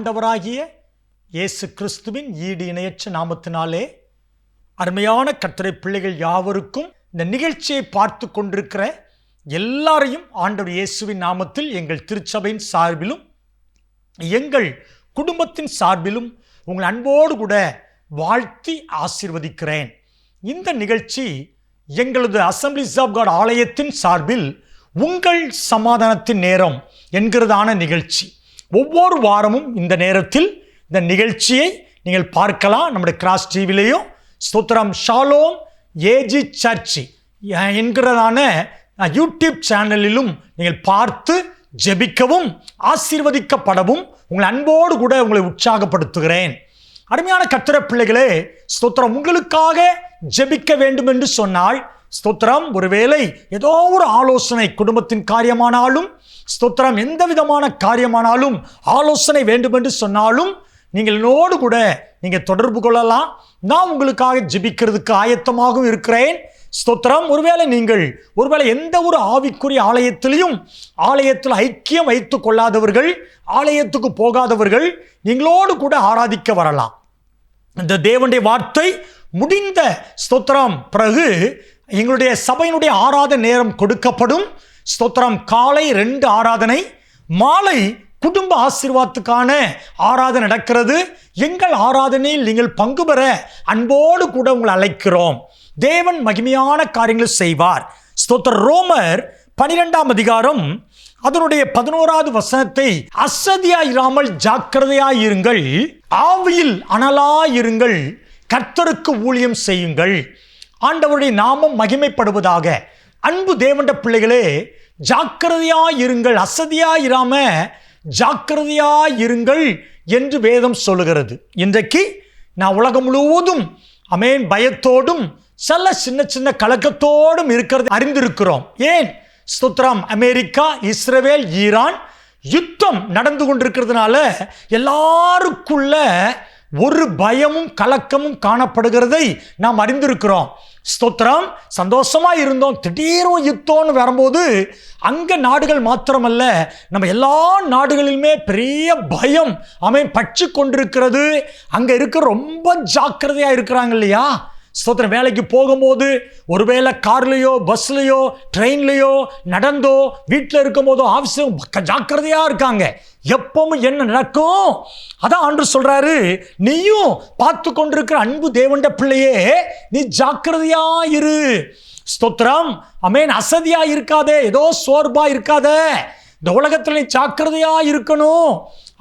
ஆண்டவராகிய இயேசு கிறிஸ்துவின் ஈடு இணையற்ற நாமத்தினாலே அருமையான கர்த்தருடைய பிள்ளைகள் யாவருக்கும் இந்த நிகழ்ச்சியை பார்த்து கொண்டிருக்கிற எல்லாரையும் ஆண்டவர் இயேசுவின் நாமத்தில் எங்கள் திருச்சபையின் சார்பிலும் எங்கள் குடும்பத்தின் சார்பிலும் உங்கள் அன்போடு கூட வாழ்த்தி ஆசீர்வதிக்கிறேன். இந்த நிகழ்ச்சி எங்களது அசம்பிளிஸ் ஆஃப் காட் ஆலயத்தின் சார்பில் உங்கள் சமாதானத்தின் நேரம் என்கிறதான நிகழ்ச்சி. ஒவ்வொரு வாரமும் இந்த நேரத்தில் இந்த நிகழ்ச்சியை நீங்கள் பார்க்கலாம். நம்முடைய கிராஸ் டிவிலையும் ஸ்தோத்திரம் ஷாலோம் ஏஜி சர்ச் என்கிறதான யூடியூப் சேனலிலும் நீங்கள் பார்த்து ஜெபிக்கவும் ஆசீர்வதிக்கப்படவும் உங்கள் அன்போடு கூட உங்களை உற்சாகப்படுத்துகிறேன். அருமையான கர்த்தருடைய பிள்ளைகளே, ஸ்தோத்திரம் உங்களுக்காக ஜெபிக்க வேண்டும் என்று சொன்னால், ஸ்தோத்திரம் ஒருவேளை ஏதோ ஒரு ஆலோசனை குடும்பத்தின் காரியமானாலும், ஸ்தோத்திரம் எந்த விதமான காரியமானாலும் ஆலோசனை வேண்டும் என்று சொன்னாலும் நீங்கள் என்னோடு கூட நீங்கள் தொடர்பு கொள்ளலாம். நான் உங்களுக்காக ஜெபிக்கிறதுக்கு ஆயத்தமாகவும் இருக்கிறேன். ஸ்தோத்திரம் ஒருவேளை எந்த ஒரு ஆவிக்குரிய ஆலயத்தில் ஐக்கியம் வைத்துக் கொள்ளாதவர்கள், ஆலயத்துக்கு போகாதவர்கள் நீங்களோடு கூட ஆராதிக்க வரலாம். இந்த தேவனுடைய வார்த்தை முடிந்த ஸ்தோத்திரம் பிறகு எங்களுடைய சபையினுடைய ஆராதனை நேரம் கொடுக்கப்படும். ஸ்தோத்திரம் காலை 2 ஆராதனை, மாலை குடும்ப ஆசீர்வாதத்துக்கான ஆராதனை நடக்கிறது. எங்கள் ஆராதனையில் நீங்கள் பங்கு பெற அன்போடு கூட உங்களை அழைக்கிறோம். தேவன் மகிமையான காரியங்களை செய்வார். ஸ்தோத்திர ரோமர் 12ஆம் அதிகாரம் அதனுடைய 11வது வசனத்தை, அசதியாயிராமல் ஜாக்கிரதையாயிருங்கள், ஆவியில் அனலாயிருங்கள், கர்த்தருக்கு ஊழியம் செய்யுங்கள், ஆண்டவருடைய நாமம் மகிமைப்படுவதாக. அன்பு தேவனுடைய பிள்ளைகளே, ஜாக்கிரதையாயிருங்கள், அசதியாயிராம ஜாக்கிரதையாயிருங்கள் என்று வேதம் சொல்லுகிறது. இன்றைக்கு நான் உலகம் முழுவதும் பயத்தோடும் சின்ன சின்ன கலக்கத்தோடும் இருக்கிறது அறிந்திருக்கிறோம். ஏன்? ஸ்தோத்திரம் அமெரிக்கா, இஸ்ரவேல், ஈரான் யுத்தம் நடந்து கொண்டிருக்கிறதுனால எல்லாருக்குள்ள ஒரு பயமும் கலக்கமும் காணப்படுகிறதை நாம் அறிந்திருக்கிறோம். ஸ்தோத்திரம் சந்தோஷமா இருந்தோம், திடீரும் யுத்தம்னு வரும்போது அங்க நாடுகள் மாத்திரமல்ல, நம்ம எல்லா நாடுகளிலுமே பெரிய பயம் பற்றி கொண்டிருக்கிறது. அங்க இருக்க ரொம்ப ஜாக்கிரதையா இருக்கிறாங்க இல்லையா? ஸ்தோத்திரம் வேலைக்கு போகும்போது ஒருவேளை கார்லையோ பஸ்லையோ ட்ரெயின்லையோ நடந்தோ வீட்டில் இருக்கும் போதோ ஆஃபீஸும் ஜாக்கிரதையா இருக்காங்க. எப்பவும் என்ன நடக்கும்? அதான் ஆண்டு சொல்றாரு, நீயும் பார்த்து கொண்டிருக்கிற அன்பு தேவனுடைய பிள்ளையே, நீ ஜாக்கிரதையா இரு. ஸ்தோத்திரம் அசதியா இருக்காதே, ஏதோ சோர்வா இருக்காதே. இந்த உலகத்தில் நீ ஜாக்கிரதையா இருக்கணும்.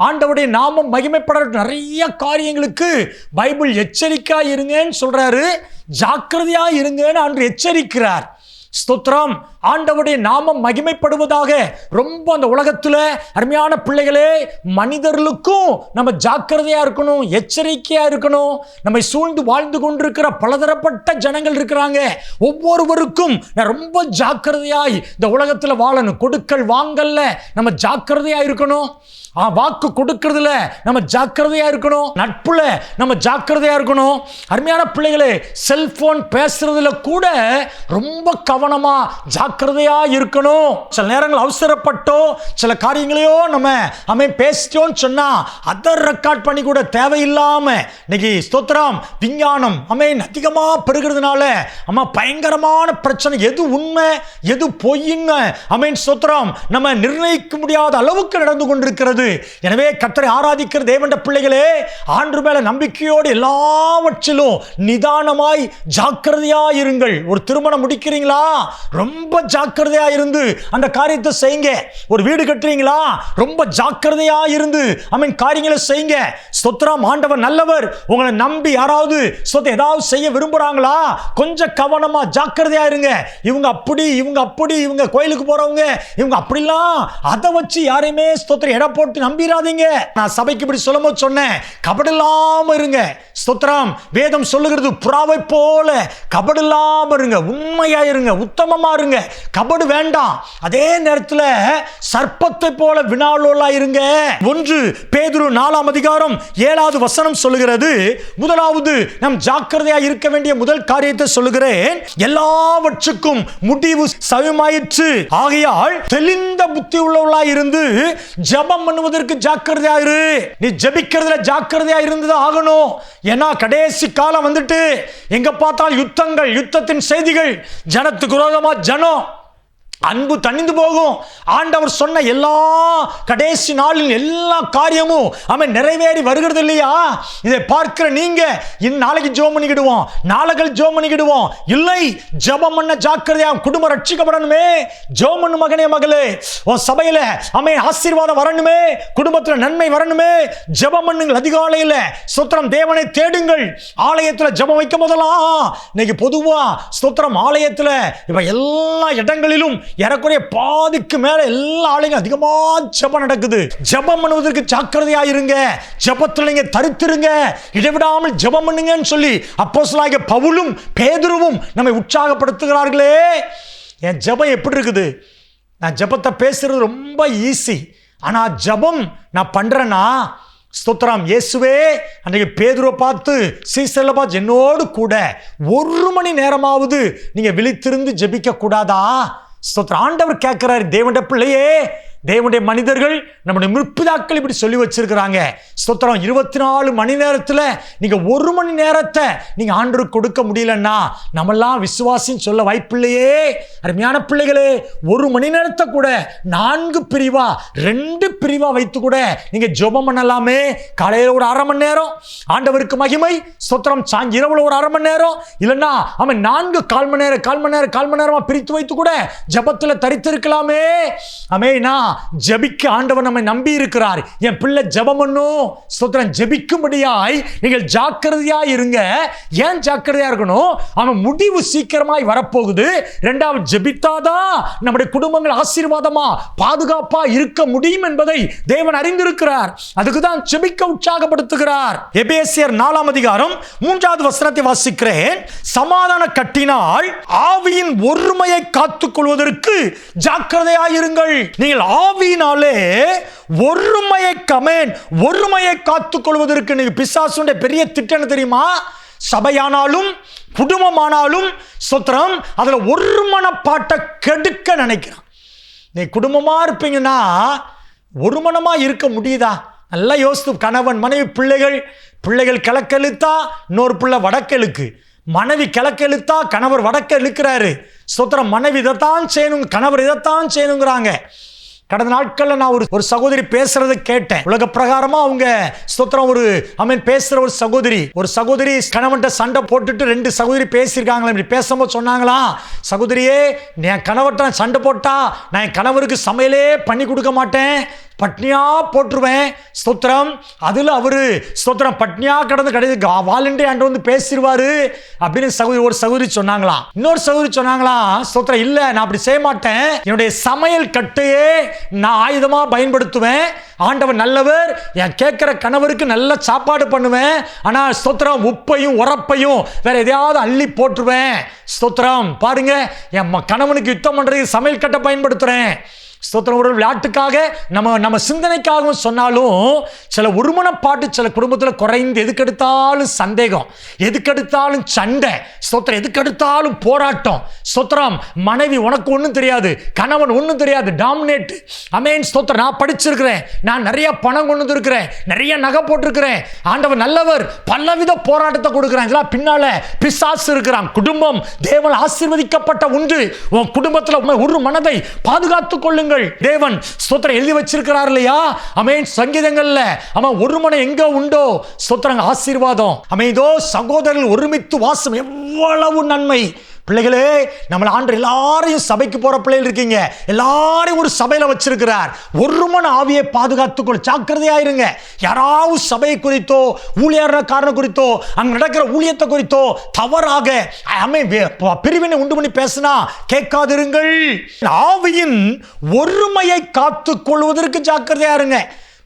ஆண்டவருடைய நாமம் மகிமைப்பட நிறைய காரியங்களுக்கு பைபிள் எச்சரிக்கையா இருங்கன்னு சொல்றாரு. ஜாக்கிரதையா இருங்கன்னு ஆண்டு எச்சரிக்கிறார். ஸ்தோத்திரம் ஆண்டவருடைய நாமம் மகிமைப்படுவதாக. ரொம்ப அந்த உலகத்துல அருமையான பிள்ளைகளே, மனிதர்களுக்கும் நம்ம ஜாக்கிரதையா இருக்கணும், எச்சரிக்கையா இருக்கணும். நம்மை சூழ்ந்து வாழ்ந்து கொண்டிருக்கிற பலதரப்பட்ட ஜனங்கள் இருக்கிறாங்க. ஒவ்வொருவருக்கும் ரொம்ப ஜாக்கிரதையாய் இந்த உலகத்துல வாழணும். கொடுக்கல் வாங்கல்ல நம்ம ஜாக்கிரதையா இருக்கணும். வாக்கு கொடுக்கறதுல நம்ம ஜாக்கிரதையா இருக்கணும். நட்புல நம்ம ஜாக்கிரதையா இருக்கணும். அருமையான பிள்ளைகளே, செல்போன் பேசுறதுல கூட ரொம்ப கவனமா ஜாக்கிரதையா இருக்கணும். சில நேரங்கள் அவசரப்பட்டோ சில காரியங்களையோ நம்ம பேசிட்டோம்னு சொன்னா அதை ரெக்கார்ட் பண்ணி கூட தேவையில்லாம இன்னைக்கு ஸ்தோத்திரம் விஞ்ஞானம் அதிகமா பெருகிறதுனால பயங்கரமான பிரச்சனை, எது உண்மை எது பொய்ன்னு ஸ்தோத்திரம் நம்ம நிர்ணயிக்க முடியாத அளவுக்கு நடந்து கொண்டிருக்கிறது. எனவே கர்த்தரை ஆராதிக்கிற தேவனுடைய பிள்ளைகளே, ஆண்டு மேல நம்பிக்கையோடு எல்லாவற்றிலும் நிதானமாய் ஜாக்கிரதையா இருங்கள். ஒரு திருமணம் முடிக்கிறீங்களா, ரொம்ப ஜாக்கிரதையா இருந்து அந்த காரியத்தை செய்யுங்க. ஒரு வீடு கட்டுறீங்களா, ரொம்ப ஜாக்கிரதையா இருந்து காரியங்களை செய்யுங்க. ஸ்தோத்திரம் ஆண்டவர் நல்லவர். உங்களை நம்பி யாராவது ஏதாவது செய்ய விரும்புறாங்களா, கொஞ்சம் கவனமா ஜாக்கிரதையா இருங்க. இவங்க அப்படி இவங்க கோயிலுக்கு போறவங்க இவங்க அப்படிலாம் அதை வச்சு யாரையுமே ஸ்தோத்திரம் எடை போட்டு நம்பிராதீங்க. நான் சபைக்கு இப்படி சொல்லும்போது சொன்னேன், கபடில்லாம இருங்க. ஸ்தோத்திரம் வேதம் சொல்லுகிறது, புறாவை போல கபடில்லாம இருங்க, உண்மையா இருங்க, உத்தமமா இருங்க. கபடு வேண்டாம். அதே நேரத்தில் சர்ப்பத்தை போல வினாலோலா இருங்க. 1 பேதுரு 4ஆம் அதிகாரம் 7வது வசனம் சொல்லுகிறது, முதலாவது நம் ஜாக்கிரதையா இருக்க வேண்டிய முதல் காரியத்தை சொல்லுகிறேன், எல்லாவற்றுக்கும் முடிவு சமயமாயிற்று, ஆகையால் தெளிந்த புத்தி உள்ளவர்களாய் இருந்து ஜெபம் பண்ணுவதற்கு ஜாக்கிரதையா இரு. நீ ஜெபிக்கிறதுல ஜாக்கிரதையா இருந்தது ஆகணும். ஏன்னா கடைசி காலம் வந்துட்டு எங்க பார்த்தால் யுத்தங்கள், யுத்தத்தின் செய்திகள், ஜனத்துக்கு விரோதமா ஜனம், அன்பு தணிந்து போகும். ஆண்டவர் சொன்ன எல்லா கடைசி நாளில் எல்லா காரியமும் அவன் நிறைவேறி வருகிறது இல்லையா? இதை பார்க்கிற நீங்க நாளைக்கு ஜெபம் பண்ணிக்கிடுவோம், நாளைக்கு ஜெபம் பண்ணிக்கிடுவோம். இல்லை, ஜெபம் பண்ண ஜாக்கிரதையா. குடும்பம் ரட்சிக்கப்படணுமே, ஜெபம் பண்ணு மகனே மகளே. உன் சபையில அவன் ஆசீர்வாதம் வரணுமே, குடும்பத்தில் நன்மை வரணுமே, ஜெபம் பண்ணுங்கள். அதிகாலையில் ஸ்தோத்திரம் தேவனை தேடுங்கள். ஆலயத்தில் ஜெபம் வைக்கும் போதெல்லாம் இன்னைக்கு பொதுவா ஸ்தோத்திரம் ஆலயத்தில் இப்ப எல்லா இடங்களிலும் ஏறக்குறைய பாதிக்கு மேல எல்லா ஆலயங்களும் அதிகமா ஜெபம் நடக்குது. ஜெபம் பண்ணுவதற்கு ஜாக்கிரதையா இருங்க. ஜெபத்துல நீங்க தரித்திருங்க, இடைவிடாமல் ஜெபம் பண்ணுங்கன்னு சொல்லி அப்போஸ்தலனாகிய பவுலும் பேதுருவும் நம்மை உற்சாகப்படுத்துகிறார்களே. என் ஜெபம் எப்படி இருக்குது? நான் ஜெபத்தை பேசுறது ரொம்ப ஈஸி. ஆனா ஜெபம் நான் பண்றேன்னா ஸ்தோத்திரம் இயேசுவே அன்றைக்கு பேதுருவை பார்த்து சீசர்ல பார்த்து என்னோடு கூட 1 மணி நேரமாவது நீங்க விழித்திருந்து ஜெபிக்க கூடாதா? ஸ்தோத்திரம். ஆண்டவர் கேட்கிறார், தேவனுடைய பிள்ளையே, தேவனுடைய மனிதர்கள், நம்முடைய முற்பிதாக்கள் இப்படி சொல்லி வச்சிருக்கிறாங்க. ஸ்தோத்திரம் 24 மணி நேரத்தில் நீங்க 1 மணி நேரத்தை நீங்க ஆண்டவருக்கு கொடுக்க முடியலன்னா நம்மெல்லாம் விசுவாசின்னு சொல்ல வாய்ப்பில்லையே. அருமையான பிள்ளைகளே, 1 மணி நேரத்தை கூட 4 பிரிவா 2 பிரிவா வைத்து கூட நீங்க ஜெபம் பண்ணலாமே. காலையில் ஒரு 1/2 மணி நேரம் ஆண்டவருக்கு மகிமை, ஸ்தோத்திரம். இரவுல ஒரு 1/2 மணி நேரம், இல்லைன்னா அவன் 4 1/4 மணி நேரமா பிரித்து வைத்து கூட ஜெபத்தில் தரித்திருக்கலாமே. அமேனா ஜெபிக்க ஆண்டவர் நம்மை நம்பி இருக்கிறார். என் பிள்ளை ஜெபம் பண்ணும், ஸ்தோத்திரம். ஜெபிக்கும்படியாய் நீங்கள் ஜாக்கிரதையா இருங்க. ஏன் ஜாக்கிரதையா இருக்கணும்? அவன் முடிவு சீக்கிரமாய் வரப்போகுது. 2வது ஜெபித்தாதான் நம்முடைய குடும்பங்கள் ஆசீர்வாதமா பாதுகாப்பா இருக்க முடியும் என்பதை தேவன் அறிந்திருக்கிறார். அதுக்குதான் ஜெபிக்க உற்சாகப்படுத்துகிறார். எபேசியர் 4ஆம் அதிகாரம் 3வது வசனத்தை வாசிக்கிறேன். சமாதான கட்டினால் ஆவியின் ஒருமையை காத்துக் கொள்வதற்கு ஜாக்கிரதையாயிருங்கள். நீங்கள் ஆவியினாலே ஒருமையை காத்துக் கொள்வதற்கு. நீங்க பிசாசுடைய பெரிய திட்டம் தெரியுமா? சபையானாலும் குடும்பமானாலும் ஸ்தோத்திரம் அதுல ஒருமனப்பாட்டை கெடுக்க நினைக்கிறான். நீ குடும்பமா இருப்பீங்கன்னா ஒருமனமா இருக்க முடியுதா? நல்லா யோசித்து. கணவன் மனைவி பிள்ளைகள் கிழக்கெழுத்தா இன்னொரு பிள்ளை வடக்கெழுக்கு, மனைவி கிழக்கெழுத்தா கணவர் வடக்க இழுக்கிறாரு. ஸ்தோத்திரம். மனைவி இதைத்தான் செய்யணும், கணவர் இதைத்தான் செய்யணுங்கிறாங்க. கடந்த நாட்கள்ல நான் ஒரு சகோதரி பேசுறதை கேட்டேன். உலக பிரகாரமா அவங்க ஸ்தோத்திரம் பேசுற ஒரு சகோதரி கணவன்கிட்ட சண்டை போட்டுட்டு 2 சகோதரி பேசியிருக்காங்களா. இப்படி பேசும்போது சொன்னாங்களா, சகோதரியே, என் கணவர்கிட்ட சண்டை போட்டா நான் என் கணவருக்கு சமையலே பண்ணி கொடுக்க மாட்டேன், பட்னியா போட்டுருவேன். ஸ்தோத்திரம். அதுல அவரு ஸ்தோத்திரம் பட்னியா கடந்து கடைசி வாலண்டே ஆண்டு வந்து பேசிடுவாரு அப்படின்னு ஒரு சகோதரி சொன்னாங்களாம். இன்னொரு சகோதரி சொன்னாங்களாம், ஸ்தோத்திரம், இல்ல நான் அப்படி செய்ய மாட்டேன், என்னுடைய சமையல் கட்டையே நான் ஆயுதமா பயன்படுத்துவேன். ஆண்டவர் நல்லவர், என் கேட்கிற கணவருக்கு நல்ல சாப்பாடு பண்ணுவேன். ஆனா ஸ்தோத்திரம் உப்பையும் உரப்பையும் வேற எதையாவது அள்ளி போட்டுருவேன். ஸ்தோத்திரம். பாருங்க, என் கணவனுக்கு யுத்தம் பண்றதுக்கு சமையல் கட்டை பயன்படுத்துறேன். ஸ்தோத்திரம். ஒரு விளையாட்டுக்காக நம்ம சிந்தனைக்காகவும் சொன்னாலும் சில ஒருமனப்பாட்டு சில குடும்பத்தில் குறைந்து, எதுக்கெடுத்தாலும் சந்தேகம், எதுக்கெடுத்தாலும் சண்டை, ஸ்தோத்திரம், எதுக்கெடுத்தாலும் போராட்டம். ஸ்தோத்திரம். மனைவி உனக்கு ஒன்றும் தெரியாது, கணவன் ஒன்றும் தெரியாது, டாமினேட். அமேன். ஸ்தோத்திரம். நான் படிச்சிருக்கிறேன், நான் நிறைய பணம் கொண்டு வந்திருக்கிறேன், நிறைய நகை போட்டிருக்கிறேன், ஆண்டவர் நல்லவர், பலவித போராட்டத்தை கொடுக்குறேன். இதெல்லாம் பின்னால பிசாசு இருக்கிறான். குடும்பம் தேவன் ஆசீர்வதிக்கப்பட்ட ஒன்று. உன் குடும்பத்தில் ஒரு மனதை பாதுகாத்துக் கொள்ளுங்கள். தேவன் ஸ்தோத்திரம் எழுதி வச்சிருக்கிறார் இல்லையா? அமேன். சங்கீதங்கள்ல அவன் ஒரு மனை எங்க உண்டோ ஸ்தோத்திரம் ஆசீர்வாதம். அமைதோ சகோதரர்கள் ஒருமித்து வாசம் எவ்வளவு நன்மை. பிள்ளைகளே, நம்மள ஆண்டு எல்லாரையும் சபைக்கு போற பிள்ளைகள் இருக்கீங்க, எல்லாரையும் ஒரு சபையில வச்சிருக்கிறார். ஒருமன ஆவியை பாதுகாத்துக்கொள், ஜாக்கிரதையா இருங்க. யாராவது சபையை குறித்தோ ஊழியக்காரனை குறித்தோ அங்க நடக்கிற ஊழியத்தை குறித்தோ தவறாக பிரிவினை உண்டு பண்ணி பேசினா கேட்காதிருங்கள். ஆவியின் ஒருமையை காத்துக் கொள்வதற்கு ஜாக்கிரதையா இருங்க.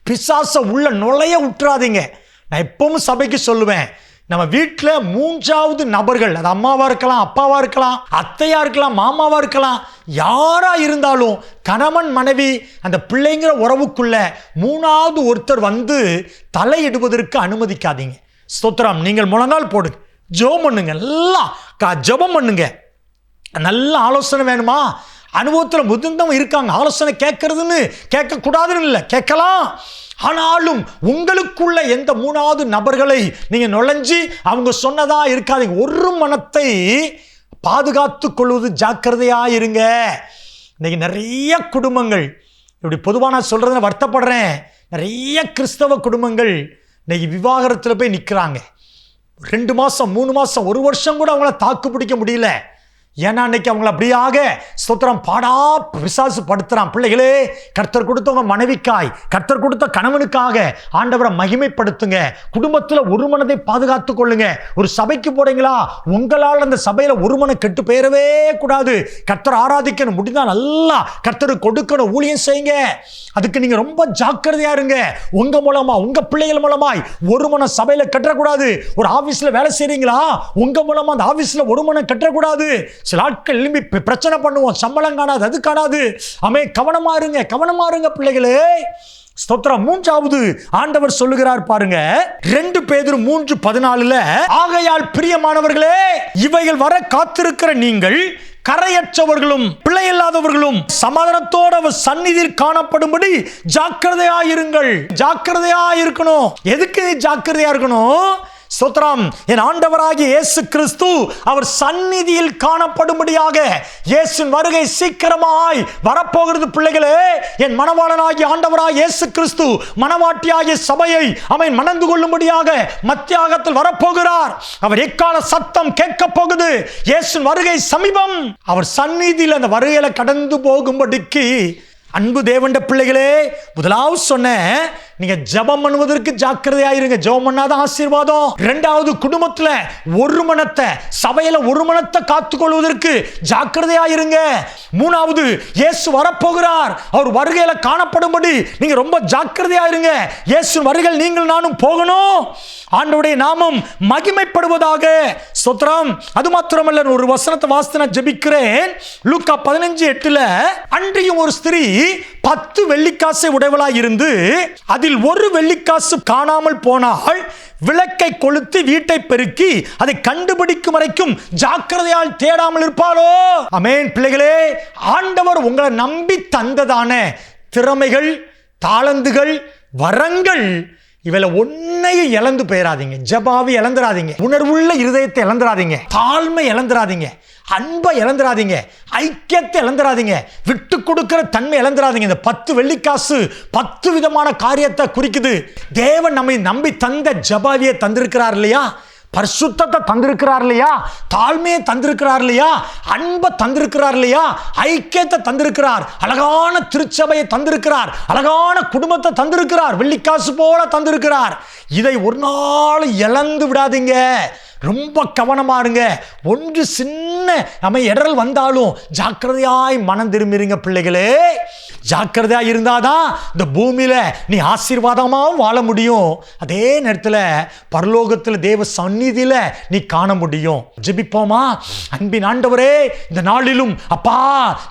பிசாச உள்ள நுழைய விட்டுறாதீங்க. நான் எப்பவும் சபைக்கு சொல்லுவேன், நம்ம வீட்டில் 3வது நபர்கள், அது அம்மாவா இருக்கலாம், அப்பாவா இருக்கலாம், அத்தையா இருக்கலாம், மாமாவா இருக்கலாம், யாரா இருந்தாலும் கணவன் மனைவி அந்த பிள்ளைங்கிற உறவுக்குள்ள 3வது ஒருத்தர் வந்து தலையிடுவதற்கு அனுமதிக்காதீங்க. ஸ்தோத்திரம். நீங்கள் முழங்கால் போடுங்க, ஜெபம் பண்ணுங்க, எல்லாம் ஜெபம் பண்ணுங்க. நல்ல ஆலோசனை வேணுமா? அனுபவத்தில் முதிர்ந்தவங்க இருக்காங்க. ஆலோசனை கேட்கறதுன்னு கேட்கக்கூடாதுன்னு இல்லை, கேட்கலாம். ஆனாலும் உங்களுக்குள்ள எந்த மூணாவது நபர்களை நீங்க நுழைஞ்சி அவங்க சொன்னதா இருக்காதீங்க. ஒரு மனத்தை பாதுகாத்து கொள்வது ஜாக்கிரதையா இருங்க. இன்னைக்கு நிறைய குடும்பங்கள், இப்படி பொதுவாக நான் சொல்றதுன்னு வருத்தப்படுறேன், நிறைய கிறிஸ்தவ குடும்பங்கள் இன்னைக்கு விவாகரத்தில் போய் நிற்கிறாங்க. 2 மாதம் 3 மாதம் 1 வருஷம் கூட அவங்கள தாக்கு பிடிக்க முடியல. ஏன்னா அன்னைக்கு அவங்களை அப்படியாக ஸ்தோத்திரம் பாடா பிசாசு படுத்துறான். பிள்ளைகளே, கர்த்தர் கொடுத்தவங்க மனைவிக்காய், கர்த்தர் கொடுத்த கணவனுக்காக ஆண்டவரை மகிமைப்படுத்துங்க. குடும்பத்தில் ஒரு மனதை பாதுகாத்து கொள்ளுங்க. ஒரு சபைக்கு போறீங்களா, உங்களால் அந்த சபையில ஒரு மனம் கெட்டு போயிடவே கூடாது. கர்த்தர் ஆராதிக்கணும், முடிந்தா நல்லா கர்த்தருக்கு கொடுக்கணும், ஊழியம் செய்யுங்க. அதுக்கு நீங்க ரொம்ப ஜாக்கிரதையா இருங்க. உங்க மூலமா, உங்க பிள்ளைகள் மூலமாய் ஒரு மனம் சபையில கட்டக்கூடாது. ஒரு ஆபீஸ்ல வேலை செய்றீங்களா, உங்க மூலமா அந்த ஆபீஸ்ல ஒரு மனம் கட்டக்கூடாது. சில ஆட்கள் எழும்பி பிரச்சனை பண்ணுவோம், சம்பளம் காணாது, அது காணாது. கவனமா இருங்க, கவனமா இருங்க பிள்ளைகளே. ஸ்தோத்திரம். 3வது ஆண்டவர் சொல்லுகிறார் பாருங்க, 2 பேதுரு 3:14, ஆகையால் பிரியமானவர்களே, இவைகள் வர காத்திருக்கிற நீங்கள் கரையற்றவர்களும் பிழையில்லாதவர்களும் சமாதானத்தோடு அவர் சந்நிதியில் காணப்படும்படி ஜாக்கிரதையா இருங்கள். ஜாக்கிரதையா இருக்கணும். எதுக்கு ஜாக்கிரதையா இருக்கணும்? ஸ்தோத்திரம். என் ஆண்டவராகிய இயேசு கிறிஸ்து அவர் சந்நிதியில் காணப்படும்படியாக, இயேசுவின் வருகை சீக்கிரமாய் வரப்போகிறது பிள்ளைகளே. என் மணவாளனாகிய ஆண்டவராகிய இயேசு கிறிஸ்து மணவாட்டியாகிய சபையை அவன் மணந்து கொள்ளும்படியாக மத்தியாகத்தில் வரப்போகிறார். அவர் எக்கால சத்தம் கேட்க போகுது. இயேசுவின் வருகை சமீபம். அவர் சந்நிதியில் அந்த வருகையில கடந்து போகும்படிக்கு அன்பு தேவண்ட பிள்ளைகளே, முதலாவது சொன்ன, நீங்க ஜெபம் பண்ணுவதற்கு ஜாக்கிரதையாயிருங்க. ஜெபம் பண்ணாதான் ஆசீர்வாதம். 2வது, குடும்பத்துல ஒரு மனத்தை, சபையில ஒரு மனத்தை காத்துக்கொள்வதற்கு ஜாக்கிரதையாயிருங்க. 3வது, இயேசு வரப்போகிறார். அவர் வருகையில காணப்படும்படி நீங்க ரொம்ப ஜாக்கிரதையாயிருங்க. இயேசு வருகையில் நீங்கள் நானும் போகணும். ஆண்டவருடைய நாமம் மகிமைப்படுவதாக. ஸ்தோத்திரம். அது மாத்திரமல்ல, ஒரு வசனத்தை வாசித்து நான் ஜெபிக்கிறேன். லூக்கா 15:8, அன்றியும் ஒரு ஸ்திரீ 10 வெள்ளிக்காசை உடையவளாய் இருந்து அதில் 1 வெள்ளிக்காசு காணாமல் போனால் விளக்கை கொளுத்தி வீட்டை பெருக்கி அதை கண்டுபிடிக்கும் வரைக்கும் ஜாக்கிரதையால் தேடாமல் இருப்பாளோ? ஆமென். பிள்ளைகளே, ஆண்டவர் உங்களை நம்பி தந்ததான திறமைகள், தாளந்துகள், வரங்கள், இவளை ஒன்னையும் இழந்து போயிடாதீங்க. ஜெபாவை இழந்துடாதீங்க, உணர்வுள்ள இருதயத்தை இழந்துடாதீங்க, தாழ்மை இழந்துடாதீங்க, அன்பை இழந்துடாதீங்க, ஐக்கியத்தை இழந்துடாதீங்க, விட்டு கொடுக்கிற தன்மை இழந்துடாதீங்க. இந்த 10 வெள்ளிக்காசு 10 விதமான காரியத்தை குறிக்குது. தேவன் நம்மை நம்பி தந்த ஜெபாவியை தந்திருக்கிறார் இல்லையா, பரிசுத்தத்தை தந்திருக்கிறார் இல்லையா, தாழ்மையை தந்திருக்கிறார் இல்லையா, அன்பை தந்திருக்கிறார் இல்லையா, ஐக்கியத்தை தந்திருக்கிறார், அழகான திருச்சபையை தந்திருக்கிறார், அழகான குடும்பத்தை தந்திருக்கிறார், வெள்ளிக்காசு போல தந்திருக்கிறார். இதை ஒரு நாள் இழந்து விடாதீங்க. ரொம்ப கவனமா இருங்க. ஒன்று சின்ன நம்ம இடரல் வந்தாலும் ஜாக்கிரதையாய் மனம் திரும்பிடுங்க பிள்ளைகளே. ஜாக்கிரதையா இருந்தாதான் இந்த பூமியில நீ ஆசீர்வாதமாகவும் வாழ முடியும். அதே நேரத்தில் பரலோகத்தில் தேவ சந்நிதியில நீ காண முடியும். ஜெபிப்போமா? அன்பின் ஆண்டவரே, இந்த நாளிலும் அப்பா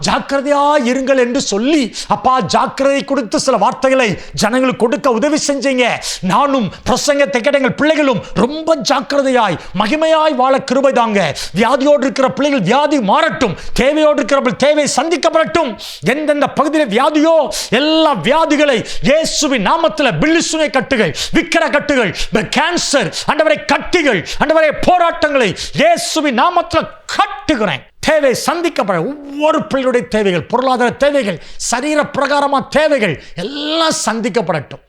ஜாக்கிரதையா இருங்கள் என்று சொல்லி, அப்பா ஜாக்கிரதை கொடுத்து சில வார்த்தைகளை ஜனங்களுக்கு கொடுக்க உதவி செஞ்சீங்க. நானும் பிரசங்கத்தை கேட்ட எங்கள் பிள்ளைகளும் ரொம்ப ஜாக்கிரதையாய் மகிமையாய் வாழ கிருபை தாங்க. வியாதியோடு இருக்கிற பிள்ளைகள் வியாதி மாறட்டும், தேவையோடு இருக்கிற தேவை சந்திக்கப்படட்டும். எந்தெந்த பகுதியில் வியாதியோ எல்லா வியாதிகளை இயேசுவின் நாமத்தில், பில்லிசுனை கட்டுகள், விக்கிர கட்டுகள், கேன்சர் ஆண்டவரே, கட்டிகள் ஆண்டவரே, போராட்டங்களை இயேசுவின் நாமத்தில் கட்டுகிறேன். தேவை சந்திக்கப்பட ஒவ்வொரு பிள்ளைகளுடைய தேவைகள், பொருளாதார தேவைகள், சரீர பிரகாரமான தேவைகள் எல்லாம் சந்திக்கப்படட்டும்.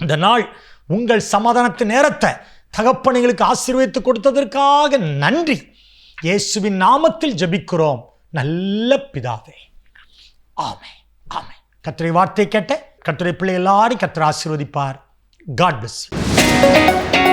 இந்த நாள் உங்கள் சமாதானத்தின் நேரத்தை தகப்பனைகளுக்கு ஆசீர்வதித்து கொடுத்ததற்காக நன்றி. இயேசுவின் நாமத்தில் ஜெபிக்கிறோம் நல்ல பிதாவே, ஆமென், ஆமென். கர்த்தருடைய வார்த்தை கேட்ட கர்த்தருடைய பிள்ளை எல்லாரும் கர்த்தர் ஆசீர்வதிப்பார். God bless you.